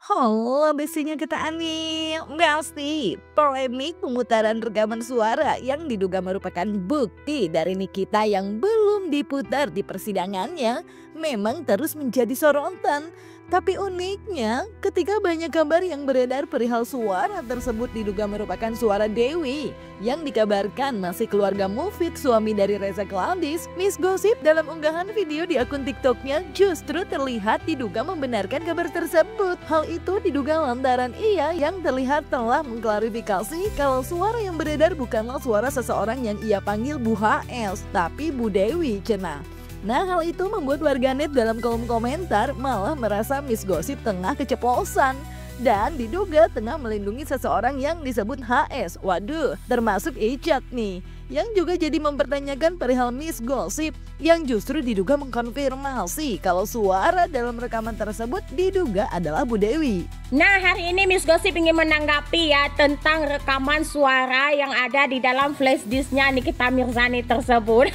Halo, bestinya kita Ani. Besti, polemik pemutaran rekaman suara yang diduga merupakan bukti dari Nikita yang belum diputar di persidangannya memang terus menjadi sorotan. Tapi uniknya, ketika banyak kabar yang beredar perihal suara tersebut diduga merupakan suara Dewi yang dikabarkan masih keluarga Mufid, suami dari Reza Gladys, Miss Gossip dalam unggahan video di akun TikToknya justru terlihat diduga membenarkan kabar tersebut. Hal itu diduga lantaran ia yang terlihat telah mengklarifikasi kalau suara yang beredar bukanlah suara seseorang yang ia panggil Bu HS, tapi Bu Dewi cenah. Nah, hal itu membuat warganet dalam kolom komentar malah merasa Miss Gossip tengah keceplosan dan diduga tengah melindungi seseorang yang disebut HS. Waduh, termasuk Icat nih, yang juga jadi mempertanyakan perihal Miss Gossip yang justru diduga mengkonfirmasi kalau suara dalam rekaman tersebut diduga adalah Bu Dewi. Nah, hari ini Miss Gossip ingin menanggapi ya tentang rekaman suara yang ada di dalam flash disknya Nikita Mirzani tersebut.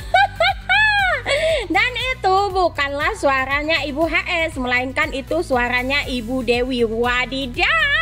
Dan itu bukanlah suaranya Ibu HS, melainkan itu suaranya Ibu Dewi. Wadidaw.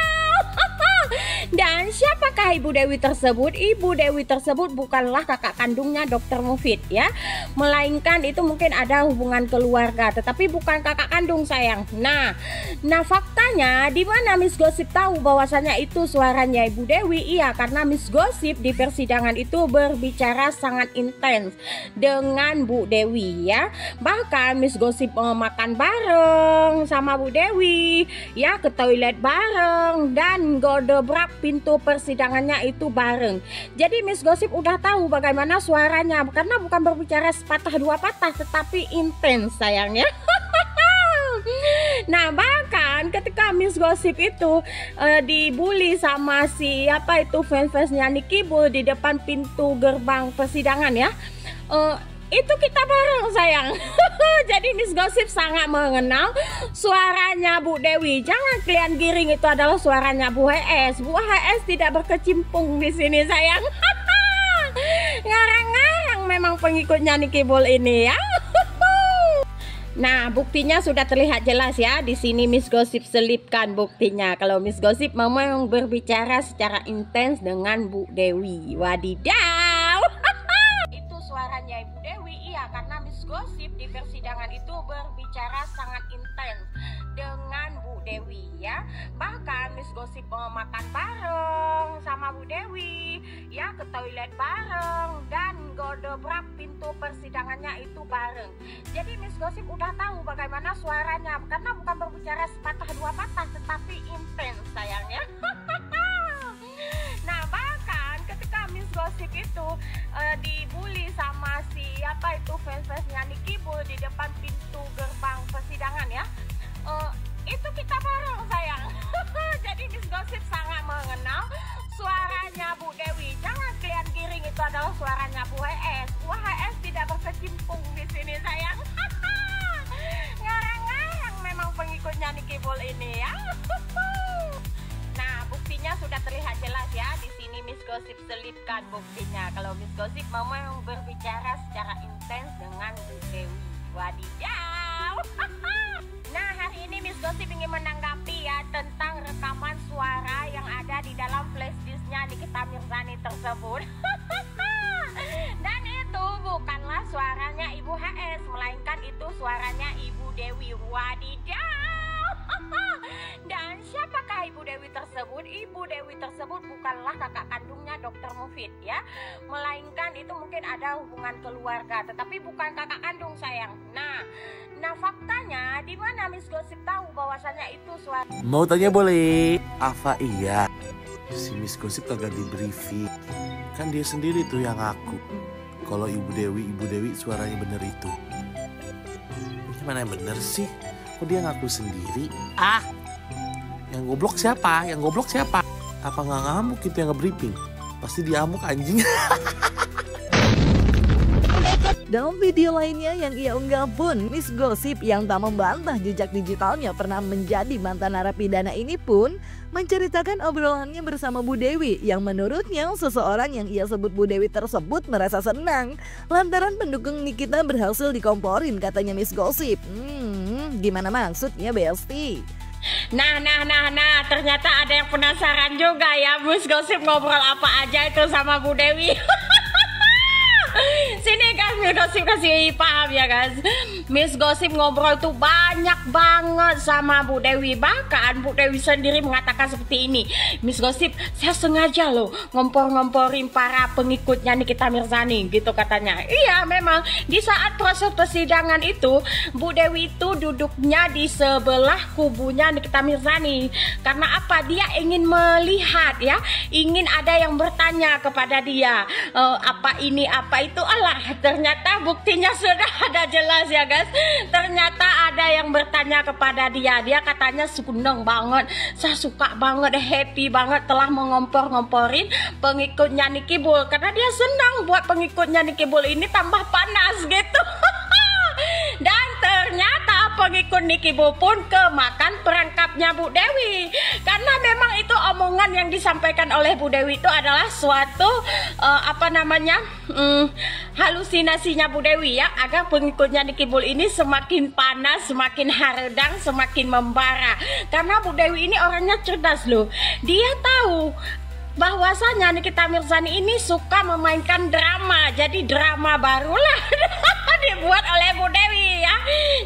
Dan siapakah Ibu Dewi tersebut? Ibu Dewi tersebut bukanlah kakak kandungnya Dr. Mufid ya, melainkan itu mungkin ada hubungan keluarga, tetapi bukan kakak kandung sayang. Nah faktanya di mana Miss Gossip tahu bahwasanya itu suaranya Ibu Dewi? Iya, karena Miss Gossip di persidangan itu berbicara sangat intens dengan Bu Dewi ya. Bahkan Miss Gossip makan bareng sama Bu Dewi ya, ke toilet bareng dan godobrak pintu persidangannya itu bareng. Jadi Miss Gossip udah tahu bagaimana suaranya, karena bukan berbicara sepatah dua patah tetapi intens sayangnya. Nah, bahkan ketika Miss Gossip itu dibully sama siapa itu fans-fansnya Nicky Bull di depan pintu gerbang persidangan ya, itu kita bareng sayang. Jadi Miss Gossip sangat mengenal suaranya Bu Dewi. Jangan kalian giring itu adalah suaranya Bu HS. Bu HS tidak berkecimpung di sini sayang. Ngarang-ngarang memang pengikutnya Nicky Bull ini ya. Nah, buktinya sudah terlihat jelas ya. Di sini Miss Gossip selipkan buktinya kalau Miss Gossip memang berbicara secara intens dengan Bu Dewi. Wadidaw. Itu suaranya Ibu Dewi. Iya, karena Miss Gossip di persidangan itu berbicara sangat intens dengan Bu Dewi ya. Bahkan Miss Gossip makan bareng sama Bu Dewi ya, ke toilet bareng dan godobrak pintu persidangannya itu bareng. Jadi Miss Gossip udah tahu bagaimana suaranya, karena bukan berbicara sepatah dua patah tetapi intens sayangnya. Nah, bahkan ketika Miss Gossip itu dibully sama siapa itu fans-fansnya Nicky Bull di depan pintu gerbang persidangan ya, itu kita bareng sayang. Jadi Miss Gossip sangat mengenal suaranya Bu Dewi. Jangan kalian giring itu adalah suaranya Bu HS. Bu HS tidak berkecimpung di sini sayang. Ngarang-ngarang memang pengikutnya Nicky Bull ini ya. Nah, buktinya sudah terlihat jelas ya. Di sini Miss Gossip selipkan buktinya kalau Miss Gossip memang berbicara secara intens dengan Bu Dewi. Wadidaw. Nah, hari ini Miss Gossip ingin menanggapi ya tentang rekaman suara yang ada di dalam flash disknya Nikita Mirzani tersebut. Dan itu bukanlah suaranya Ibu HS, melainkan itu suaranya Ibu Dewi. Wadidaw. Dan siapakah Ibu Dewi tersebut? Ibu Dewi tersebut bukanlah kakak kandungnya Dr. Mufid ya, melainkan itu mungkin ada hubungan keluarga, tetapi bukan kakak kandung sayang. Nah faktanya di mana Miss Gossip tahu bahwasanya itu suara. Mau tanya boleh? Apa iya? Si Miss Gossip kagak di briefing. Kan dia sendiri tuh yang ngaku kalau Ibu Dewi suaranya bener itu. Gimana yang bener sih? Kok dia ngaku sendiri? Yang goblok siapa? Apa nggak ngamuk itu yang nge-briefing? Pasti dia amuk anjing. Dalam video lainnya yang ia unggah pun, Miss Gossip yang tak membantah jejak digitalnya pernah menjadi mantan narapidana ini pun menceritakan obrolannya bersama Bu Dewi yang menurutnya seseorang yang ia sebut Bu Dewi tersebut merasa senang lantaran pendukung Nikita berhasil dikomporin, katanya Miss Gossip. Gimana maksudnya Besti? Nah, ternyata ada yang penasaran juga ya, Miss Gosip ngobrol apa aja itu sama Bu Dewi. Sini guys, Miss Gosip kasih paham ya guys. Miss Gosip ngobrol tuh banyak banget sama Bu Dewi. Bahkan Bu Dewi sendiri mengatakan seperti ini, Miss Gosip, saya sengaja loh ngompor-ngomporin para pengikutnya Nikita Mirzani gitu katanya. Iya memang di saat proses persidangan itu Bu Dewi itu duduknya di sebelah kubunya Nikita Mirzani. Karena apa? Dia ingin melihat ya, ingin ada yang bertanya kepada dia, apa ini apa itu. Allah, ternyata buktinya sudah ada jelas ya guys. Ternyata ada yang bertanya kepada dia. Dia katanya seneng banget, saya suka banget, happy banget telah mengompor-ngomporin pengikutnya Niki Bull. Karena dia senang buat pengikutnya Niki Bull ini tambah panas gitu. Dan ternyata pengikut Niki Bull pun kemakan perangkapnya Bu Dewi. Karena memang itu omongan yang disampaikan oleh Bu Dewi itu adalah suatu halusinasinya Bu Dewi ya, agar pengikutnya Niki Bull ini semakin panas, semakin haredang, semakin membara. Karena Bu Dewi ini orangnya cerdas loh. Dia tahu bahwasanya Nikita Mirzani ini suka memainkan drama. Jadi drama barulah dibuat oleh Bu Dewi ya.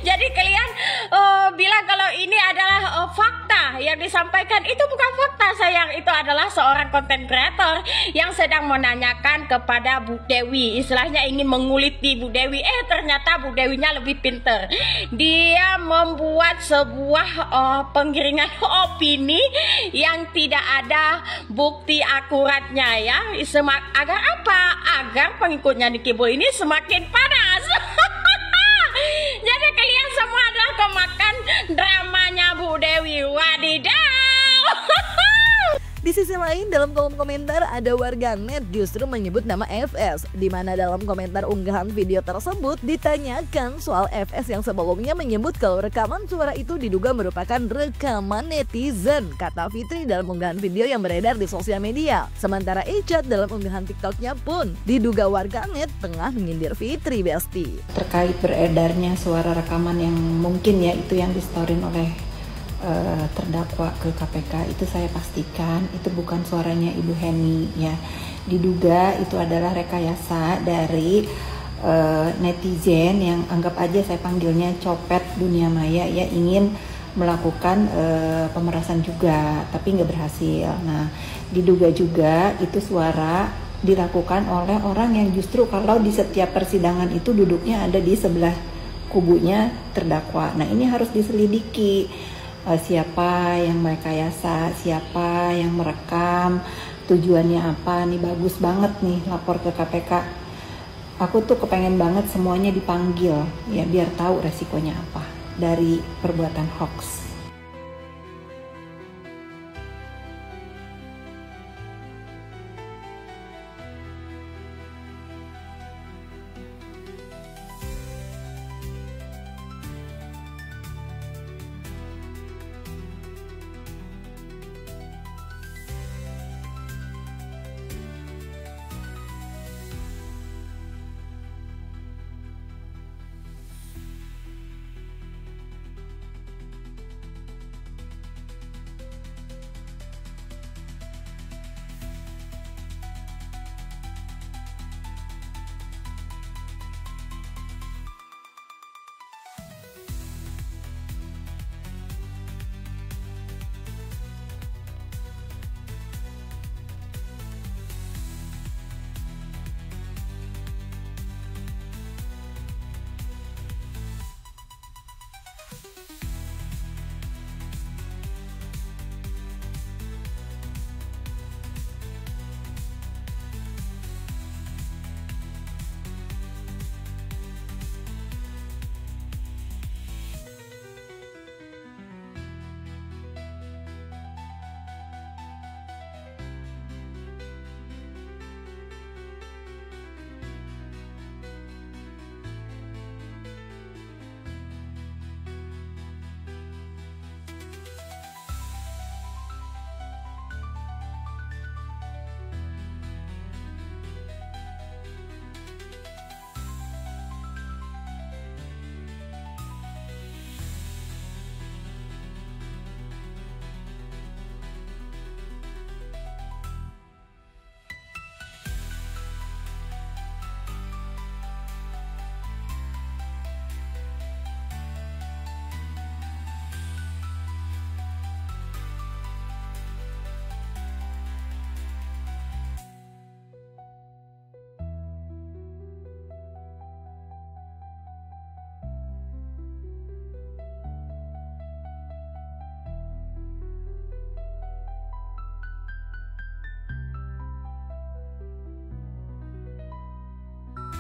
Jadi kalian bilang kalau ini adalah fakta yang disampaikan, itu bukan fakta sayang. Itu adalah seorang konten kreator yang sedang menanyakan kepada Bu Dewi, istilahnya ingin menguliti Bu Dewi. Ternyata Bu Dewinya lebih pinter. Dia membuat sebuah penggiringan opini yang tidak ada bukti akuratnya ya. Agar apa? Agar pengikutnya Niki Bull ini semakin panas. Jadi kalian semua adalah kemakan dramanya Bu Dewi. Wadidaw. Di sisi lain, dalam kolom komentar ada warganet justru menyebut nama FS, di mana dalam komentar unggahan video tersebut ditanyakan soal FS yang sebelumnya menyebut kalau rekaman suara itu diduga merupakan rekaman netizen, kata Fitri dalam unggahan video yang beredar di sosial media. Sementara Icat dalam unggahan TikToknya pun diduga warganet tengah menyindir Fitri Besti. Terkait beredarnya suara rekaman yang mungkin ya itu yang distorin oleh terdakwa ke KPK, itu saya pastikan itu bukan suaranya Ibu Heni ya. Diduga itu adalah rekayasa dari netizen yang anggap aja saya panggilnya copet dunia maya ya, ingin melakukan pemerasan juga tapi nggak berhasil. Nah diduga juga itu suara dilakukan oleh orang yang justru kalau di setiap persidangan itu duduknya ada di sebelah kubunya terdakwa. Nah ini harus diselidiki. Siapa yang merekayasa, siapa yang merekam, tujuannya apa. Nih bagus banget nih lapor ke KPK. Aku tuh kepengen banget semuanya dipanggil ya, biar tahu resikonya apa dari perbuatan hoax.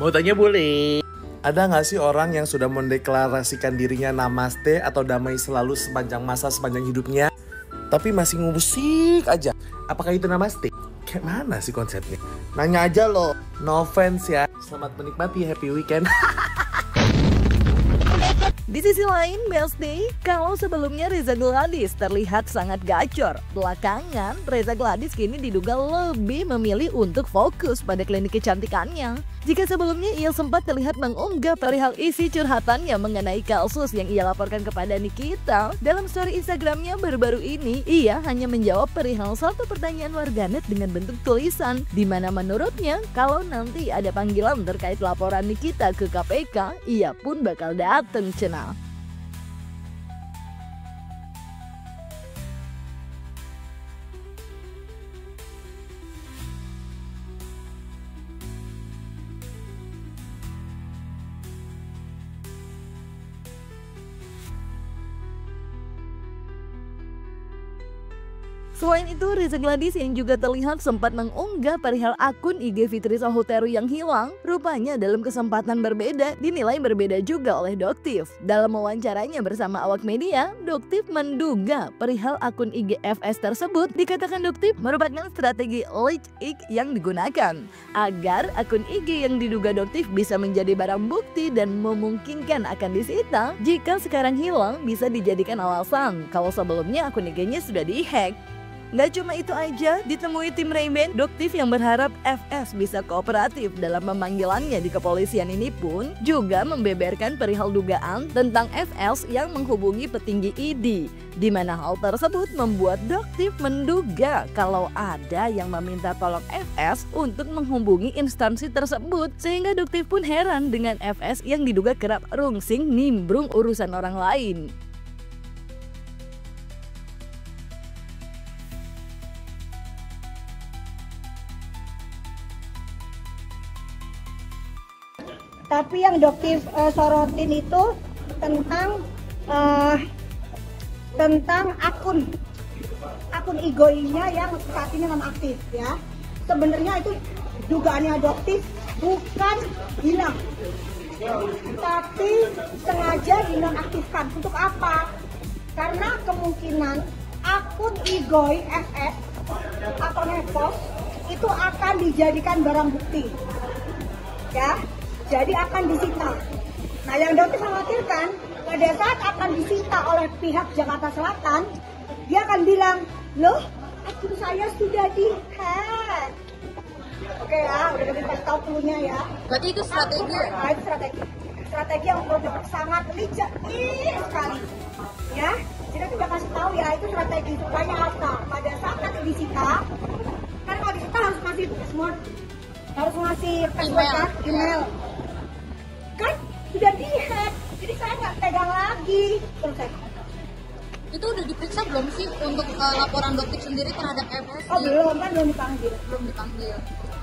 Mau tanya boleh? Ada nggak sih orang yang sudah mendeklarasikan dirinya namaste atau damai selalu sepanjang masa sepanjang hidupnya, tapi masih ngusik aja? Apakah itu namaste? Kayak mana sih konsepnya? Nanya aja loh. No offense ya. Selamat menikmati, happy weekend. Di sisi lain, Besti, kalau sebelumnya Reza Gladys terlihat sangat gacor, belakangan Reza Gladys kini diduga lebih memilih untuk fokus pada klinik kecantikannya. Jika sebelumnya ia sempat terlihat mengunggah perihal isi curhatannya mengenai kasus yang ia laporkan kepada Nikita, dalam story Instagramnya baru-baru ini, ia hanya menjawab perihal satu pertanyaan warganet dengan bentuk tulisan, di mana menurutnya kalau nanti ada panggilan terkait laporan Nikita ke KPK, ia pun bakal dateng cenah. Selain itu, Reza Gladys yang juga terlihat sempat mengunggah perihal akun IG Fitri Sahutero yang hilang, rupanya dalam kesempatan berbeda dinilai berbeda juga oleh Doktif. Dalam wawancaranya bersama awak media, Doktif menduga perihal akun IG FS tersebut dikatakan Doktif merupakan strategi leak yang digunakan agar akun IG yang diduga Doktif bisa menjadi barang bukti dan memungkinkan akan disita jika sekarang hilang bisa dijadikan alasan kalau sebelumnya akun IG-nya sudah dihack. Nggak cuma itu aja, ditemui tim Ray-Ban, Doktif yang berharap FS bisa kooperatif dalam pemanggilannya di kepolisian ini pun juga membeberkan perihal dugaan tentang FS yang menghubungi petinggi ID, di mana hal tersebut membuat Doktif menduga kalau ada yang meminta tolong FS untuk menghubungi instansi tersebut, sehingga Doktif pun heran dengan FS yang diduga kerap rungsing nimbrung urusan orang lain. Tapi yang Doktif sorotin itu tentang akun IG-nya yang saat ini nonaktif ya. Sebenarnya itu dugaannya Doktif bukan hilang, tapi sengaja dinonaktifkan. Untuk apa? Karena kemungkinan akun IG FS atau Nepos itu akan dijadikan barang bukti ya. Jadi akan disita. Nah, yang Doktif khawatirkan pada saat akan disita oleh pihak Jakarta Selatan, dia akan bilang, loh, akun saya sudah di-hack. Oke ya, udah kita tahu cluenya ya. Berarti itu strategi ya? Nah, itu strategi yang sangat licik sekali. Ya, jadi kita kasih tahu ya, itu strategi supaya apa? Pada saat nanti disita, kan kalau disita harus ngasih password, harus ngasih password email. Kan sudah di-hack, jadi saya nggak pegang lagi. Selesai. Itu udah diperiksa belum sih untuk laporan Doktif sendiri terhadap FS? Oh belum, kan belum dipanggil.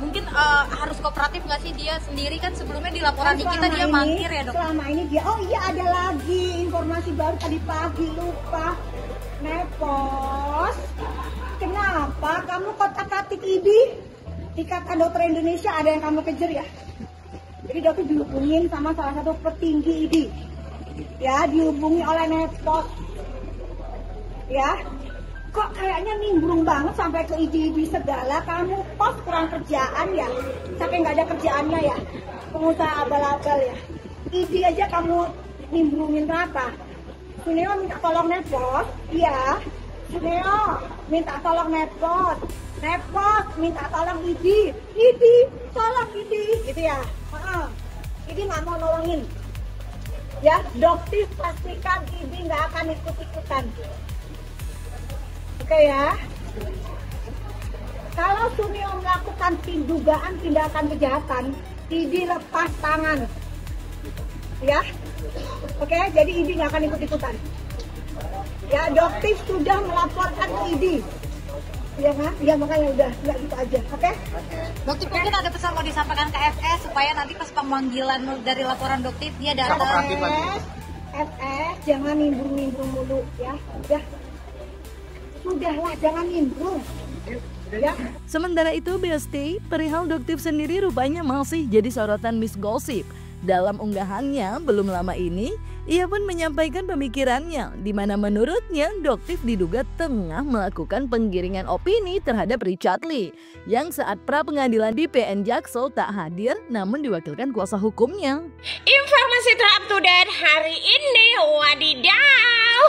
Mungkin harus kooperatif nggak sih dia sendiri, kan sebelumnya di laporan di kita dia mangkir ya Dok? Selama ini dia, oh iya ada lagi informasi baru tadi pagi, lupa. Nepos, kenapa kamu kotak-katik ID? Ikatan Dokter Indonesia ada yang kamu kejar ya? Jadi Dokter dihubungin sama salah satu petinggi ID, ya dihubungi oleh Nepos, ya kok kayaknya nimbrung banget sampai ke ID segala, kamu pos kurang kerjaan ya, sampai nggak ada kerjaannya ya, pengusaha abal-abal ya, ID aja kamu nimbrungin berapa? Suneo minta tolong Nepos, iya, Suneo minta tolong Nepos, Nepos minta tolong ID, tolong ID, gitu ya. Ini nggak mau nolongin ya. Doktif pastikan ini nggak akan ikut-ikutan. Oke ya, kalau Sunio melakukan dugaan tindakan kejahatan, ID lepas tangan ya. Oke, jadi ID nggak akan ikut-ikutan ya. Doktif sudah melaporkan ke ID ya kan? Ya makanya udah nggak gitu aja. Oke? Doktif mungkin ada pesan mau disampaikan ke FS supaya nanti pas pemanggilan dari laporan Doktif dia datang. FS jangan nimbrung mulu ya. Sudahlah, jangan nimbrung. Ya. Sementara itu Besti, perihal Doktif sendiri rupanya masih jadi sorotan Miss Gossip. Dalam unggahannya belum lama ini, ia pun menyampaikan pemikirannya di mana menurutnya Doktif diduga tengah melakukan penggiringan opini terhadap Richard Lee yang saat pra pengadilan di PN Jaksel tak hadir namun diwakilkan kuasa hukumnya. Informasi terupdate hari ini, wadidaw.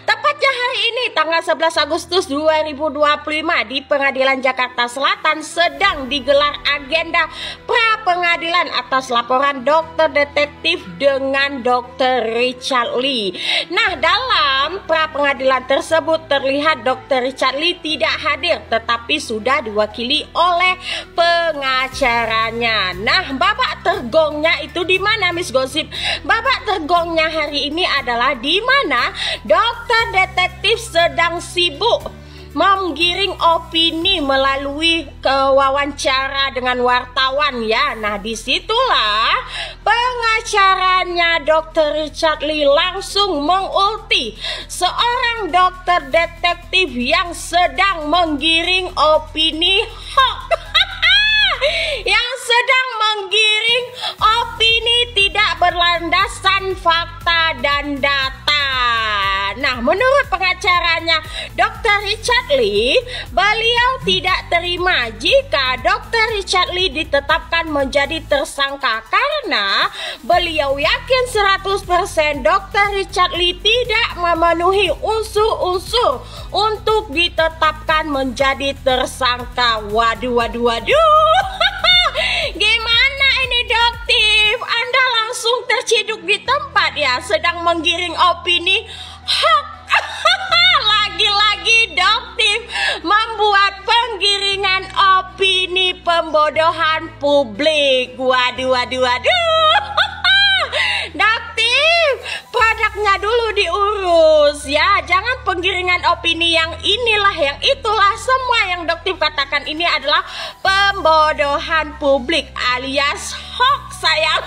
Tepatnya hari ini tanggal 11 Agustus 2025 di Pengadilan Jakarta Selatan sedang digelar agenda pra pengadilan atas laporan dokter detektif dengan Dr. Richard Lee. Nah, dalam pra pengadilan tersebut terlihat Dr. Richard Lee tidak hadir tetapi sudah diwakili oleh pengacaranya. Nah, babak tergongnya itu di mana, Miss Gossip? Babak tergongnya hari ini adalah di mana dokter detektif sedang sibuk menggiring opini melalui wawancara dengan wartawan ya. Nah, disitulah pengacaranya Dr. Richard Lee langsung mengulti seorang dokter detektif yang sedang menggiring opini hoax. Yang sedang menggiring opini tidak berlandasan fakta dan data. Nah, menurut pengacaranya Dr. Richard Lee, beliau tidak terima jika Dr. Richard Lee ditetapkan menjadi tersangka karena beliau yakin 100% Dr. Richard Lee tidak memenuhi unsur-unsur untuk ditetapkan menjadi tersangka. Waduh. Gimana ini Doktif? Anda langsung terciduk di tempat ya, sedang menggiring opini hoax. Lagi-lagi Doktif membuat penggiringan opini pembodohan publik. Waduh. Doktif, produknya dulu diurus ya. Jangan penggiringan opini yang inilah yang itulah. Semua yang Doktif katakan ini adalah pembodohan publik alias hoax sayang.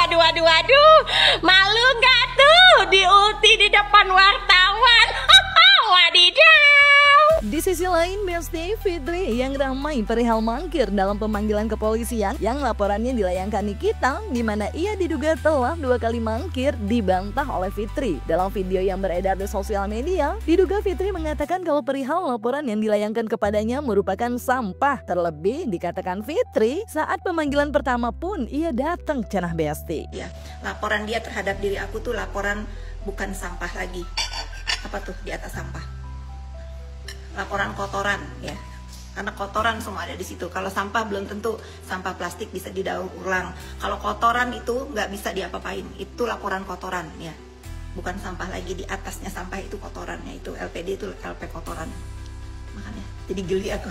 Waduh. Malu gak tuh diulti di depan wartawan? Wadidaw. Di sisi lain, Besti Fitri yang ramai perihal mangkir dalam pemanggilan kepolisian yang laporannya dilayangkan Nikita, di mana ia diduga telah 2 kali mangkir dibantah oleh Fitri. Dalam video yang beredar di sosial media, diduga Fitri mengatakan kalau perihal laporan yang dilayangkan kepadanya merupakan sampah. Terlebih dikatakan Fitri saat pemanggilan pertama pun ia datang cenah Besti. Ya, laporan dia terhadap diri aku tuh laporan bukan sampah lagi. Apa tuh di atas sampah? Laporan kotoran ya. Karena kotoran semua ada di situ. Kalau sampah belum tentu, sampah plastik bisa didaur ulang. Kalau kotoran itu nggak bisa diapa-apain. Itu laporan kotoran ya. Bukan sampah lagi, di atasnya sampah itu kotorannya, itu LPD itu LP kotoran. Makanya jadi geli aku.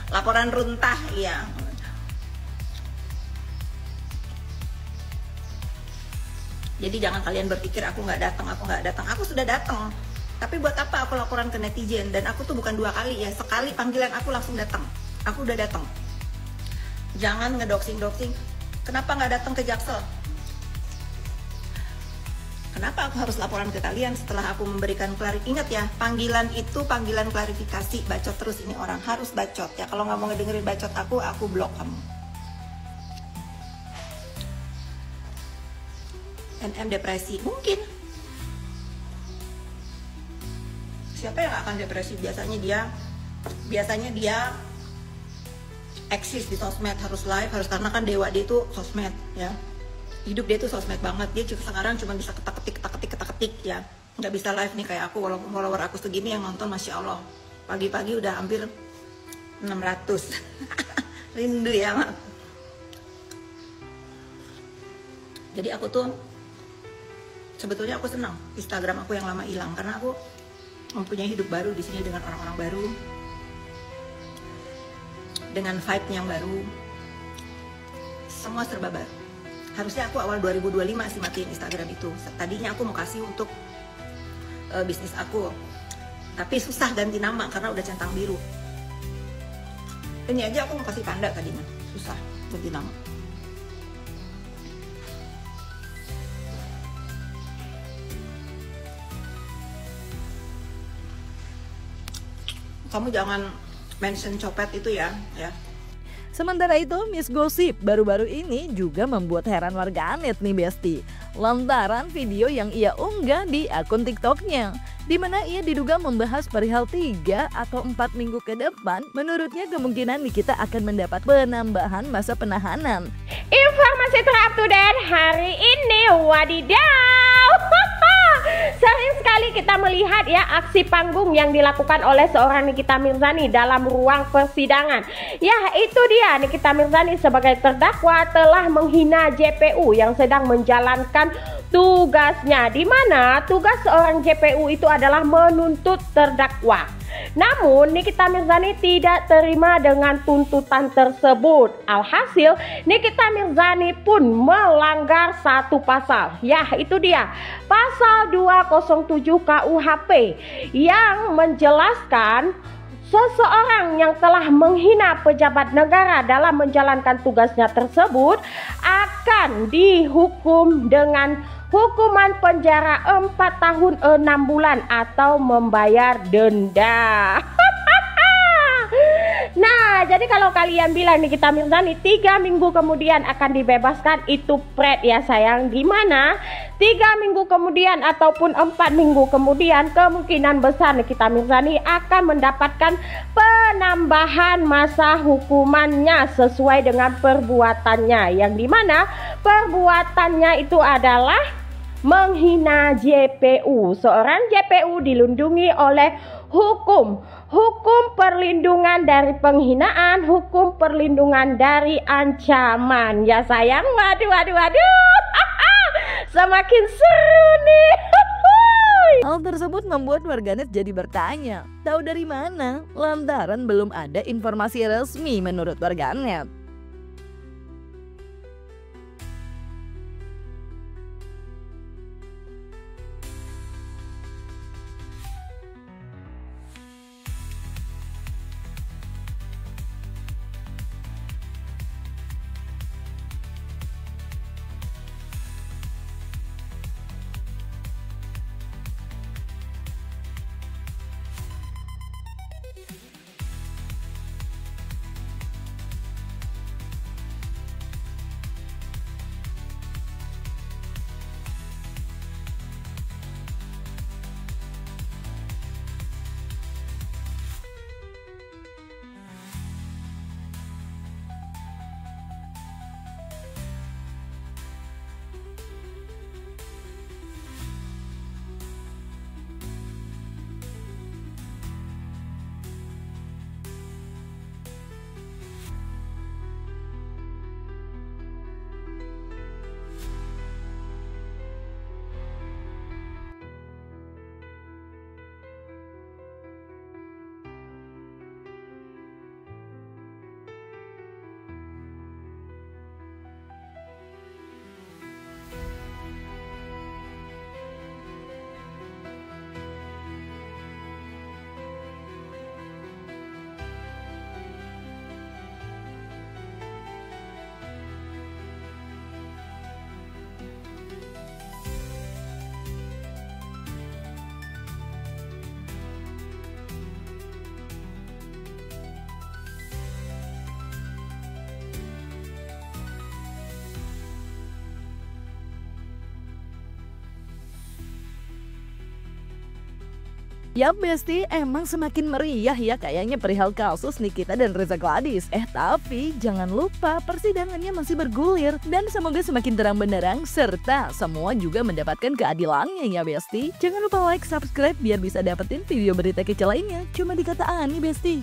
Laporan runtah ya. Jadi jangan kalian berpikir aku nggak datang. Aku sudah datang. Tapi buat apa aku laporan ke netizen? Dan aku tuh bukan 2 kali ya. Sekali panggilan aku langsung datang. Aku udah datang. Jangan ngedoxing. Kenapa nggak datang ke Jaksel? Kenapa aku harus laporan ke kalian setelah aku memberikan klarifikasi? Ingat ya, panggilan itu panggilan klarifikasi. Bacot terus ini orang, harus bacot ya. Kalau nggak mau ngedengerin bacot aku blok kamu. NM depresi, mungkin. Siapa yang akan depresi? Biasanya dia eksis di sosmed, harus live, harus, karena kan dewa dia itu sosmed ya. Hidup dia itu sosmed banget. Dia sekarang cuma bisa ketik ya. Nggak bisa live nih kayak aku, walaupun follower aku segini yang nonton Masya Allah. Pagi-pagi udah hampir 600. Rindu ya mak. Jadi aku tuh sebetulnya aku senang Instagram aku yang lama hilang, karena aku mempunyai hidup baru di sini dengan orang-orang baru, dengan vibe yang baru, semua serba baru. Harusnya aku awal 2025 sih matiin Instagram itu. Tadinya aku mau kasih untuk bisnis aku, tapi susah ganti nama karena udah centang biru. Ini aja aku mau kasih panda tadinya, susah ganti nama. kamu jangan mention copet itu ya. Sementara itu, Miss Gosip baru-baru ini juga membuat heran warganet nih Besti, lantaran video yang ia unggah di akun TikToknya, di mana ia diduga membahas perihal 3 atau 4 minggu ke depan. Menurutnya kemungkinan Nikita akan mendapat penambahan masa penahanan. Informasi terupdate hari ini, wadidaw. Sering sekali kita melihat ya aksi panggung yang dilakukan oleh seorang Nikita Mirzani dalam ruang persidangan. Ya, itu dia, Nikita Mirzani sebagai terdakwa telah menghina JPU yang sedang menjalankan tugasnya, di mana tugas seorang JPU itu adalah menuntut terdakwa. Namun Nikita Mirzani tidak terima dengan tuntutan tersebut. Alhasil Nikita Mirzani pun melanggar satu pasal. Ya, itu dia, pasal 207 KUHP yang menjelaskan seseorang yang telah menghina pejabat negara dalam menjalankan tugasnya tersebut akan dihukum dengan hukuman penjara 4 tahun 6 bulan atau membayar denda. Nah, jadi kalau kalian bilang Nikita Mirzani 3 minggu kemudian akan dibebaskan, itu pret ya sayang. Dimana 3 minggu kemudian ataupun 4 minggu kemudian kemungkinan besar Nikita Mirzani akan mendapatkan penambahan masa hukumannya sesuai dengan perbuatannya, yang dimana perbuatannya itu adalah menghina JPU. Seorang JPU dilindungi oleh hukum perlindungan dari penghinaan, hukum perlindungan dari ancaman. Ya sayang, waduh. Semakin seru nih. Hal tersebut membuat warganet jadi bertanya, tahu dari mana? Lantaran belum ada informasi resmi menurut warganet. Yap Besti, emang semakin meriah ya kayaknya perihal kasus Nikita dan Reza Gladys. Tapi jangan lupa persidangannya masih bergulir dan semoga semakin terang benderang serta semua juga mendapatkan keadilannya ya Besti. Jangan lupa like, subscribe biar bisa dapetin video berita kece lainnya cuma di Kata Ani Besti.